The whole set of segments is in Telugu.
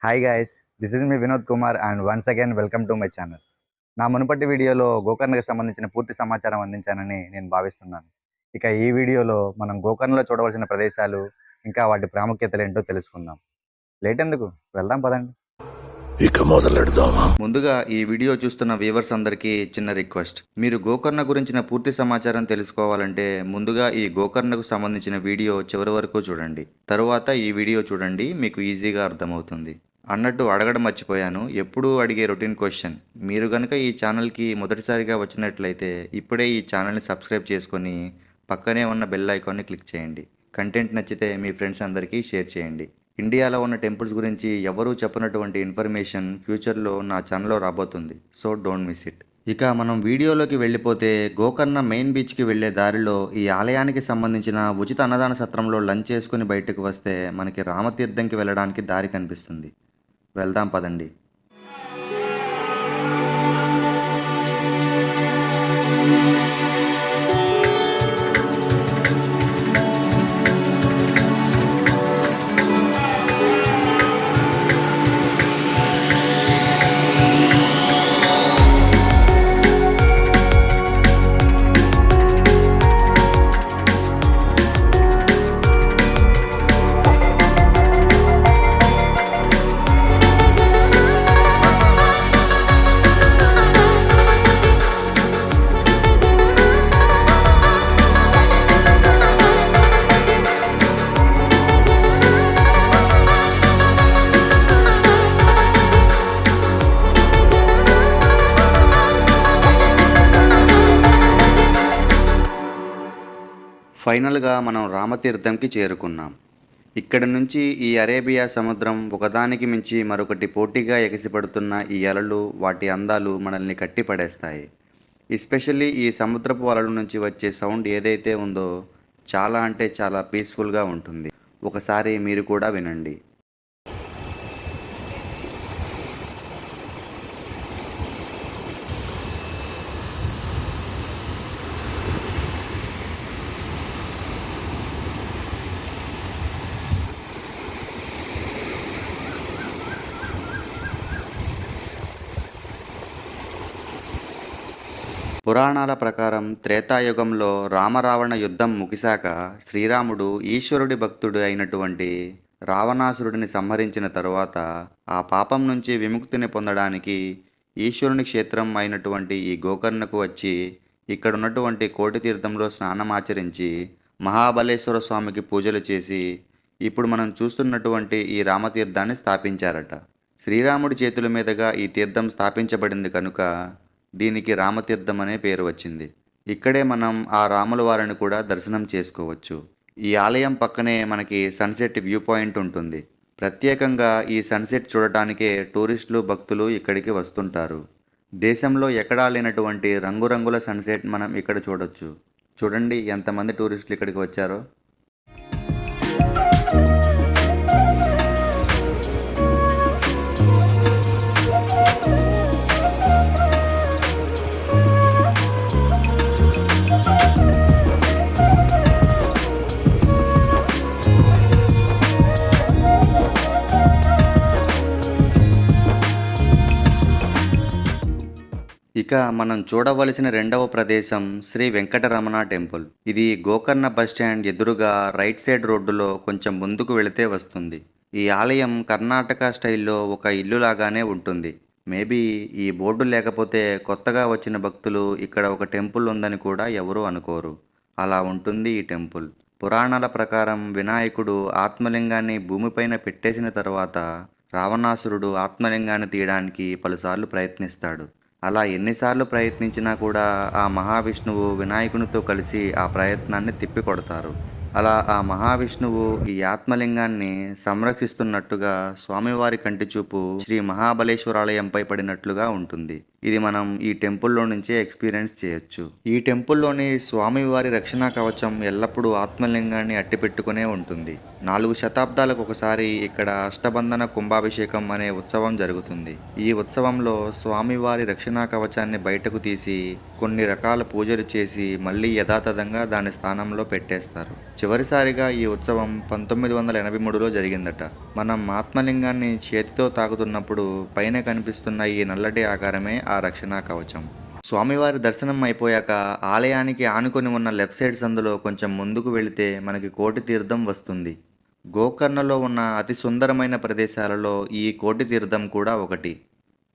Hi guys, this is me Vinod Kumar and once again welcome to my channel. నా మునుపటి వీడియోలో గోకర్ణకు సంబంధించిన పూర్తి సమాచారం అందించానని నేను భావిస్తున్నాను. ఇక ఈ వీడియోలో మనం గోకర్ణలో చూడవలసిన ప్రదేశాలు, ఇంకా వాటి ప్రాముఖ్యతలు ఏంటో తెలుసుకుందాం. లేట్ ఎందుకు, వెళ్దాం పదండి. ఇక మొదలెడదామా? ముందుగా ఈ వీడియో చూస్తున్న వ్యూవర్స్ అందరికీ చిన్న రిక్వెస్ట్. మీరు గోకర్ణ గురించిన పూర్తి సమాచారం తెలుసుకోవాలంటే ముందుగా ఈ గోకర్ణకు సంబంధించిన వీడియో చివరి వరకు చూడండి. తరువాత ఈ వీడియో చూడండి, మీకు ఈజీగా అర్థమవుతుంది. అన్నట్టు అడగడం మర్చిపోయాను, ఎప్పుడూ అడిగే రొటీన్ క్వశ్చన్. మీరు కనుక ఈ ఛానల్కి మొదటిసారిగా వచ్చినట్లయితే ఇప్పుడే ఈ ఛానల్ని సబ్స్క్రైబ్ చేసుకొని పక్కనే ఉన్న బెల్ ఐకాన్ని క్లిక్ చేయండి. కంటెంట్ నచ్చితే మీ ఫ్రెండ్స్ అందరికీ షేర్ చేయండి. ఇండియాలో ఉన్న టెంపుల్స్ గురించి ఎవరూ చెప్పనటువంటి ఇన్ఫర్మేషన్ ఫ్యూచర్లో నా ఛానల్లో రాబోతుంది, సో డోంట్ మిస్ ఇట్. ఇక మనం వీడియోలోకి వెళ్ళిపోతే గోకర్ణ మెయిన్ బీచ్కి వెళ్ళే దారిలో ఈ ఆలయానికి సంబంధించిన ఉచిత అన్నదాన సత్రంలో లంచ్ చేసుకుని బయటకు వస్తే మనకి రామతీర్థంకి వెళ్ళడానికి దారి కనిపిస్తుంది. వెళ్దాం పదండి. ఫైనల్గా మనం రామతీర్థంకి చేరుకున్నాం. ఇక్కడ నుంచి ఈ అరేబియా సముద్రం ఒకదానికి మించి మరొకటి పోటీగా ఎగసిపడుతున్న ఈ అలలు, వాటి అందాలు మనల్ని కట్టిపడేస్తాయి. ఎస్పెషల్లీ ఈ సముద్రపు అలల నుంచి వచ్చే సౌండ్ ఏదైతే ఉందో చాలా అంటే చాలా పీస్ఫుల్గా ఉంటుంది. ఒకసారి మీరు కూడా వినండి. పురాణాల ప్రకారం త్రేతాయుగంలో రామరావణ యుద్ధం ముగిశాక శ్రీరాముడు ఈశ్వరుడి భక్తుడు అయినటువంటి రావణాసురుడిని సంహరించిన తరువాత ఆ పాపం నుంచి విముక్తిని పొందడానికి ఈశ్వరుని క్షేత్రం అయినటువంటి ఈ గోకర్ణకు వచ్చి ఇక్కడ ఉన్నటువంటి కోటి తీర్థంలో స్నానమాచరించి మహాబలేశ్వర స్వామికి పూజలు చేసి ఇప్పుడు మనం చూస్తున్నటువంటి ఈ రామతీర్థాన్ని స్థాపించారట. శ్రీరాముడి చేతుల మీదుగా ఈ తీర్థం స్థాపించబడింది కనుక దీనికి రామతీర్థం అనే పేరు వచ్చింది. ఇక్కడే మనం ఆ రాముల వారిని కూడా దర్శనం చేసుకోవచ్చు. ఈ ఆలయం పక్కనే మనకి సన్సెట్ వ్యూ పాయింట్ ఉంటుంది. ప్రత్యేకంగా ఈ సన్సెట్ చూడటానికే టూరిస్టులు, భక్తులు ఇక్కడికి వస్తుంటారు. దేశంలో ఎక్కడా లేనటువంటి రంగురంగుల సన్సెట్ మనం ఇక్కడ చూడొచ్చు. చూడండి ఎంతమంది టూరిస్టులు ఇక్కడికి వచ్చారో. ఇక మనం చూడవలసిన రెండవ ప్రదేశం శ్రీ వెంకటరమణ టెంపుల్. ఇది గోకర్ణ బస్ స్టాండ్ ఎదురుగా రైట్ సైడ్ రోడ్డులో కొంచెం ముందుకు వెళితే వస్తుంది. ఈ ఆలయం కర్ణాటక స్టైల్లో ఒక ఇల్లు లాగానే ఉంటుంది. మేబీ ఈ బోర్డు లేకపోతే కొత్తగా వచ్చిన భక్తులు ఇక్కడ ఒక టెంపుల్ ఉందని కూడా ఎవరూ అనుకోరు. అలా ఉంటుంది ఈ టెంపుల్. పురాణాల ప్రకారం వినాయకుడు ఆత్మలింగాన్ని భూమిపైన పెట్టేసిన తర్వాత రావణాసురుడు ఆత్మలింగాన్ని తీయడానికి పలుసార్లు ప్రయత్నిస్తాడు. అలా ఎన్నిసార్లు ప్రయత్నించినా కూడా ఆ మహావిష్ణువు వినాయకునితో కలిసి ఆ ప్రయత్నాన్ని తిప్పికొడతారు. అలా ఆ మహావిష్ణువు ఈ ఆత్మలింగాన్ని సంరక్షిస్తున్నట్టుగా స్వామివారి కంటి చూపు శ్రీ మహాబలేశ్వరాలయంపై పడినట్లుగా ఉంటుంది. ఇది మనం ఈ టెంపుల్లో నుంచే ఎక్స్పీరియన్స్ చేయొచ్చు. ఈ టెంపుల్లోని స్వామివారి రక్షణా కవచం ఎల్లప్పుడూ ఆత్మలింగాన్ని అట్టిపెట్టుకునే ఉంటుంది. 4 శతాబ్దాలకు ఒకసారి ఇక్కడ అష్టబంధన కుంభాభిషేకం అనే ఉత్సవం జరుగుతుంది. ఈ ఉత్సవంలో స్వామివారి రక్షణా కవచాన్ని బయటకు తీసి కొన్ని రకాల పూజలు చేసి మళ్ళీ యథాతథంగా దాని స్థానంలో పెట్టేస్తారు. చివరిసారిగా ఈ ఉత్సవం 1983లో జరిగిందట. మనం ఆత్మలింగాన్ని చేతితో తాకుతున్నప్పుడు పైన కనిపిస్తున్న ఈ నల్లటి ఆకారమే ఆ రక్షణా కవచం. స్వామివారి దర్శనం అయిపోయాక ఆలయానికి ఆనుకొని ఉన్న లెఫ్ట్ సైడ్ సందులో కొంచెం ముందుకు వెళితే మనకి కోటి తీర్థం వస్తుంది. గోకర్ణలో ఉన్న అతి సుందరమైన ప్రదేశాలలో ఈ కోటి తీర్థం కూడా ఒకటి.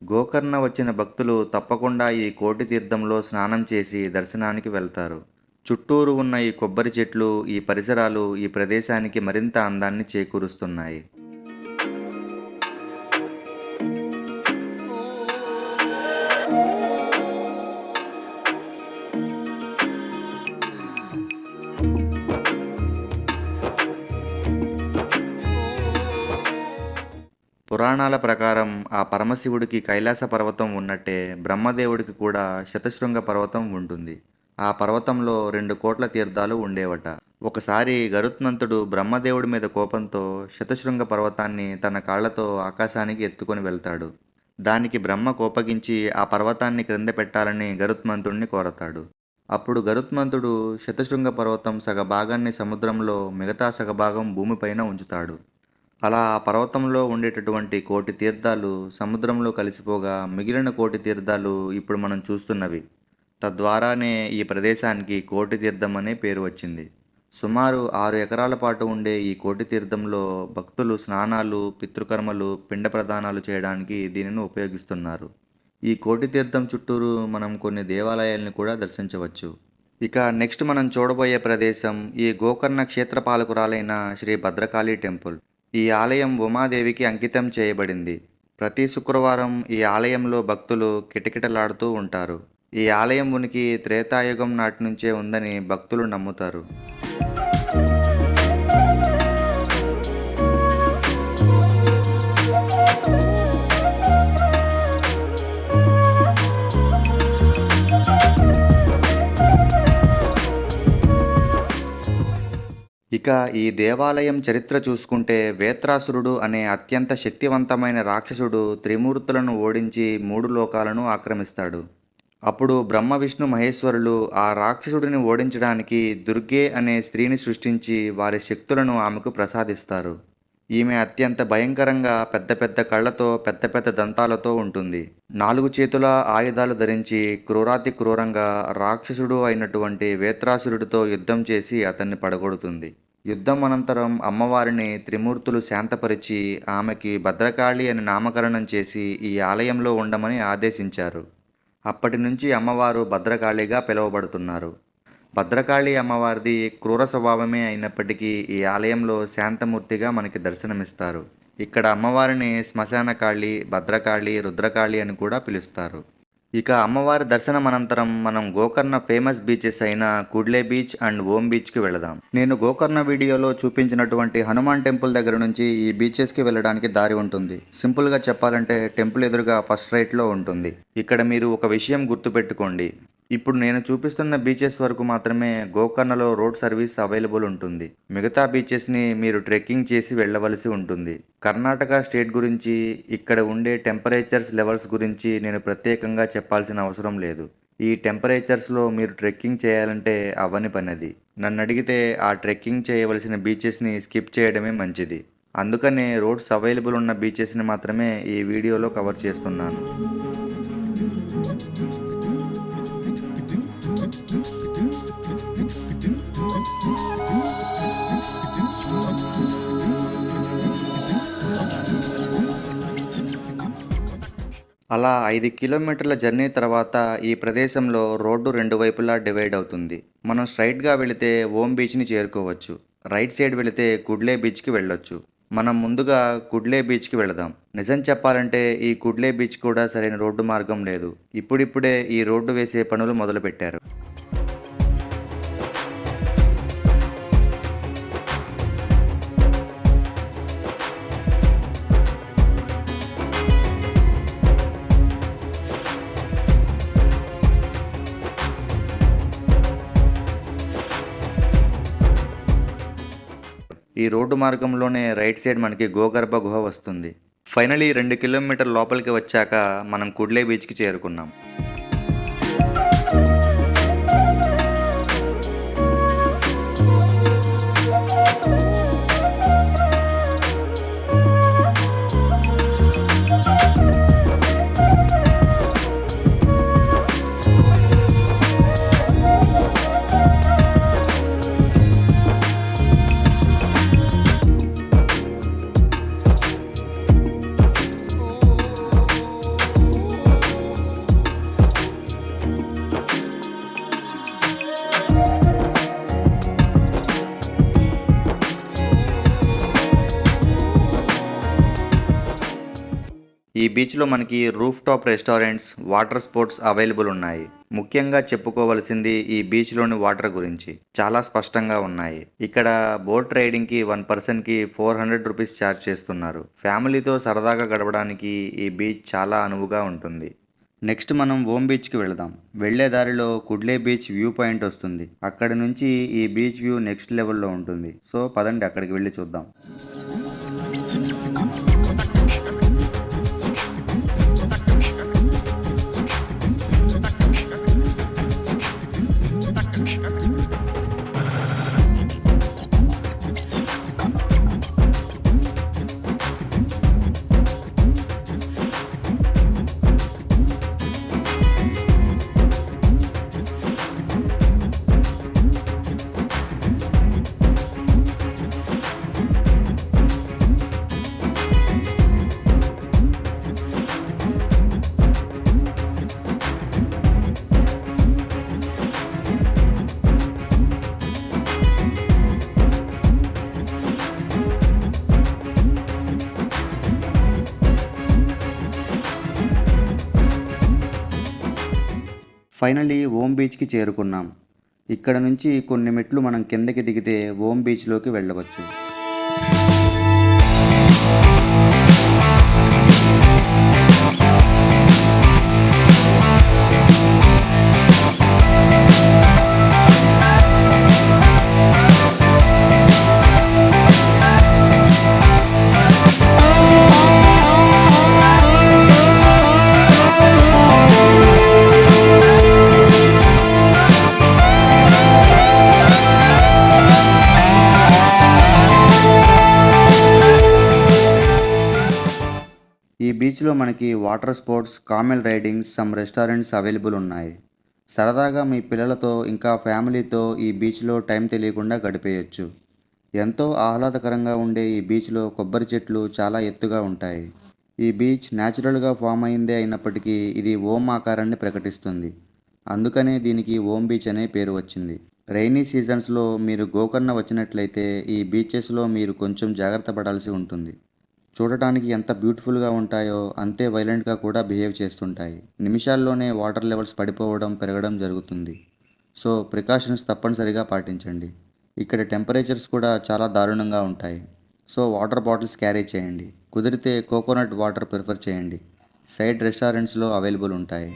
గోకర్ణ వచ్చిన భక్తులు తప్పకుండా ఈ కోటి తీర్థంలో స్నానం చేసి దర్శనానికి వెళ్తారు. చుట్టూరు ఉన్న ఈ కొబ్బరి చెట్లు, ఈ పరిసరాలు ఈ ప్రదేశానికి మరింత అందాన్ని చేకూరుస్తున్నాయి. పురాణాల ప్రకారం ఆ పరమశివుడికి కైలాస పర్వతం ఉన్నట్టే బ్రహ్మదేవుడికి కూడా శతశృంగ పర్వతం ఉంటుంది. ఆ పర్వతంలో 2 కోట్ల తీర్థాలు ఉండేవట. ఒకసారి గరుత్మంతుడు బ్రహ్మదేవుడి మీద కోపంతో శతశృంగ పర్వతాన్ని తన కాళ్లతో ఆకాశానికి ఎత్తుకొని వెళ్తాడు. దానికి బ్రహ్మ కోపగించి ఆ పర్వతాన్ని క్రింద పెట్టాలని గరుత్మంతుడిని కోరతాడు. అప్పుడు గరుత్మంతుడు శతశృంగ పర్వతం సగభాగాన్ని సముద్రంలో, మిగతా సగభాగం భూమిపైన ఉంచుతాడు. అలా ఆ పర్వతంలో ఉండేటటువంటి కోటి తీర్థాలు సముద్రంలో కలిసిపోగా మిగిలిన కోటి తీర్థాలు ఇప్పుడు మనం చూస్తున్నవి. తద్వారానే ఈ ప్రదేశానికి కోటి తీర్థం అనే పేరు వచ్చింది. సుమారు 6 ఎకరాల పాటు ఉండే ఈ కోటి తీర్థంలో భక్తులు స్నానాలు, పితృకర్మలు, పిండ ప్రదానాలు చేయడానికి దీనిని ఉపయోగిస్తున్నారు. ఈ కోటి తీర్థం చుట్టూరు మనం కొన్ని దేవాలయాలను కూడా దర్శించవచ్చు. ఇక నెక్స్ట్ మనం చూడబోయే ప్రదేశం ఈ గోకర్ణ క్షేత్రపాలకురాలైన శ్రీ భద్రకాళి టెంపుల్. ఈ ఆలయం ఉమాదేవికి అంకితం చేయబడింది. ప్రతి శుక్రవారం ఈ ఆలయంలో భక్తులు కిటకిటలాడుతూ ఉంటారు. ఈ ఆలయం ఉనికి త్రేతాయుగం నాటి నుంచే ఉందని భక్తులు నమ్ముతారు. ఇక ఈ దేవాలయం చరిత్ర చూసుకుంటే వేత్రాసురుడు అనే అత్యంత శక్తివంతమైన రాక్షసుడు త్రిమూర్తులను ఓడించి 3 లోకాలను ఆక్రమిస్తాడు. అప్పుడు బ్రహ్మ, విష్ణు, మహేశ్వరులు ఆ రాక్షసుడిని ఓడించడానికి దుర్గే అనే స్త్రీని సృష్టించి వారి శక్తులను ఆమెకు ప్రసాదిస్తారు. ఈమె అత్యంత భయంకరంగా పెద్ద పెద్ద కళ్ళతో, పెద్ద పెద్ద దంతాలతో ఉంటుంది. 4 చేతుల ఆయుధాలు ధరించి క్రూరాతి క్రూరంగా రాక్షసుడు అయినటువంటి వేత్రాసురుడితో యుద్ధం చేసి అతన్ని పడగొడుతుంది. యుద్ధం అనంతరం అమ్మవారిని త్రిమూర్తులు శాంతపరిచి ఆమెకి భద్రకాళి అని నామకరణం చేసి ఈ ఆలయంలో ఉండమని ఆదేశించారు. అప్పటి నుంచి అమ్మవారు భద్రకాళిగా పిలువబడుతున్నారు. భద్రకాళి అమ్మవారిది క్రూర స్వభావమే అయినప్పటికీ ఈ ఆలయంలో శాంతమూర్తిగా మనకి దర్శనమిస్తారు. ఇక్కడ అమ్మవారిని శ్మశానకాళి, భద్రకాళి, రుద్రకాళి అని కూడా పిలుస్తారు. ఇక అమ్మవారి దర్శనం అనంతరం మనం గోకర్ణ ఫేమస్ బీచెస్ అయిన కుడ్లే బీచ్ అండ్ ఓం బీచ్కి వెళదాం. నేను గోకర్ణ వీడియోలో చూపించినటువంటి హనుమాన్ టెంపుల్ దగ్గర నుంచి ఈ బీచెస్కి వెళ్ళడానికి దారి ఉంటుంది. సింపుల్గా చెప్పాలంటే టెంపుల్ ఎదురుగా ఫస్ట్ రైట్లో ఉంటుంది. ఇక్కడ మీరు ఒక విషయం గుర్తుపెట్టుకోండి. ఇప్పుడు నేను చూపిస్తున్న బీచెస్ వరకు మాత్రమే గోకర్ణలో రోడ్ సర్వీస్ అవైలబుల్ ఉంటుంది. మిగతా బీచెస్ని మీరు ట్రెక్కింగ్ చేసి వెళ్ళవలసి ఉంటుంది. కర్ణాటక స్టేట్ గురించి, ఇక్కడ ఉండే టెంపరేచర్స్ లెవెల్స్ గురించి నేను ప్రత్యేకంగా చెప్పాల్సిన అవసరం లేదు. ఈ టెంపరేచర్స్లో మీరు ట్రెక్కింగ్ చేయాలంటే అవ్వని పనిది. నన్ను అడిగితే ఆ ట్రెక్కింగ్ చేయవలసిన బీచెస్ని స్కిప్ చేయడమే మంచిది. అందుకనే రోడ్స్ అవైలబుల్ ఉన్న బీచెస్ని మాత్రమే ఈ వీడియోలో కవర్ చేస్తున్నాను. అలా 5 కిలోమీటర్ల జర్నీ తర్వాత ఈ ప్రదేశంలో రోడ్డు 2 వైపులా డివైడ్ అవుతుంది. మనం స్ట్రైట్గా వెళితే ఓం బీచ్ని చేరుకోవచ్చు. రైట్ సైడ్ వెళితే కుడ్లే బీచ్కి వెళ్ళొచ్చు. మనం ముందుగా కుడ్లే బీచ్కి వెళదాం. నిజం చెప్పాలంటే ఈ కుడ్లే బీచ్ కూడా సరైన రోడ్డు మార్గం లేదు. ఇప్పుడిప్పుడే ఈ రోడ్డు వేసే పనులు మొదలుపెట్టారు. ఈ రోడ్డు మార్గంలోనే రైట్ సైడ్ మనకి గోగర్భ గుహ వస్తుంది. ఫైనలీ 2 కిలోమీటర్ లోపలికి వచ్చాక మనం కుడ్లే బీచ్కి చేరుకున్నాం. ఈ బీచ్లో మనకి roof top restaurants, water sports available ఉన్నాయి. ముఖ్యంగా చెప్పుకోవలసింది ఈ బీచ్లోని వాటర్ గురించి చాలా స్పష్టంగా ఉన్నాయి. ఇక్కడ బోట్ రైడింగ్కి 1 పర్సన్కి 400 రూపీస్ ఛార్జ్ చేస్తున్నారు. ఫ్యామిలీతో సరదాగా గడపడానికి ఈ బీచ్ చాలా అనువుగా ఉంటుంది. నెక్స్ట్ మనం ఓం బీచ్కి వెళదాం. వెళ్ళే దారిలో కుడ్లే బీచ్ వ్యూ పాయింట్ వస్తుంది. అక్కడి నుంచి ఈ బీచ్ వ్యూ నెక్స్ట్ లెవెల్లో ఉంటుంది. సో పదండి అక్కడికి వెళ్ళి చూద్దాం. ఫైనలీ ఓం బీచ్కి చేరుకున్నాం. ఇక్కడ నుంచి కొన్ని మెట్లు మనం కిందకి దిగితే ఓం బీచ్లోకి వెళ్ళవచ్చు. ఈ బీచ్లో మనకి water sports, camel raidings, some restaurants available ఉన్నాయి. సరదాగా మీ పిల్లలతో ఇంకా ఫ్యామిలీతో ఈ బీచ్లో టైం తెలియకుండా గడిపేయచ్చు. ఎంతో ఆహ్లాదకరంగా ఉండే ఈ బీచ్లో కొబ్బరి చెట్లు చాలా ఎత్తుగా ఉంటాయి. ఈ బీచ్ న్యాచురల్గా ఫామ్ అయిందే అయినప్పటికీ ఇది ఓం ఆకారాన్ని ప్రకటిస్తుంది. అందుకనే దీనికి ఓం బీచ్ అనే పేరు వచ్చింది. రైనీ సీజన్స్లో మీరు గోకర్ణ వచ్చినట్లయితే ఈ బీచెస్లో మీరు కొంచెం జాగ్రత్త పడాల్సి ఉంటుంది. చూడటానికి ఎంత బ్యూటిఫుల్గా ఉంటాయో అంతే వైలెంట్గా కూడా బిహేవ్ చేస్తుంటాయి. నిమిషాల్లోనే వాటర్ లెవెల్స్ పడిపోవడం, పెరగడం జరుగుతుంది. సో ప్రికాషన్స్ తప్పనిసరిగా పాటించండి. ఇక్కడ టెంపరేచర్స్ కూడా చాలా దారుణంగా ఉంటాయి. సో వాటర్ బాటిల్స్ క్యారీ చేయండి. కుదిరితే కోకోనట్ వాటర్ ప్రిఫర్ చేయండి. సైడ్ రెస్టారెంట్స్లో అవైలబుల్ ఉంటాయి.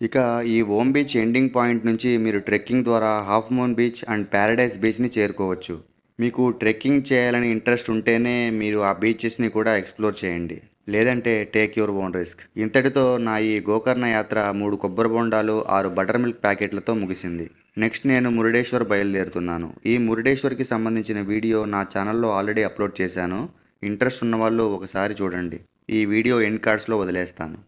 ఇక ఈ ఓం బీచ్ ఎండింగ్ పాయింట్ నుంచి మీరు ట్రెక్కింగ్ ద్వారా half moon beach and paradise బీచ్ని చేరుకోవచ్చు. మీకు ట్రెక్కింగ్ చేయాలని ఇంట్రెస్ట్ ఉంటేనే మీరు ఆ బీచెస్ని కూడా ఎక్స్ప్లోర్ చేయండి. లేదంటే టేక్ యువర్ ఓన్ రిస్క్. ఇంతటితో నా ఈ గోకర్ణ యాత్ర 3 కొబ్బరి బొండాలు, 6 బటర్ మిల్క్ ప్యాకెట్లతో ముగిసింది. నెక్స్ట్ నేను మురుడేశ్వర్ బయలుదేరుతున్నాను. ఈ మురుడేశ్వర్కి సంబంధించిన వీడియో నా ఛానల్లో ఆల్రెడీ అప్లోడ్ చేశాను. ఇంట్రెస్ట్ ఉన్న వాళ్ళు ఒకసారి చూడండి. ఈ వీడియో ఎండ్ కార్డ్స్లో వదిలేస్తాను.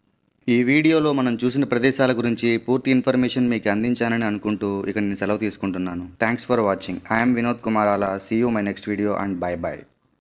ఈ వీడియోలో మనం చూసిన ప్రదేశాల గురించి పూర్తి ఇన్ఫర్మేషన్ మీకు అందించానని అనుకుంటూ ఇక నేను సెలవు తీసుకుంటున్నాను. Thanks for watching. I'm Vinod Kumarala. See you my next video and bye by.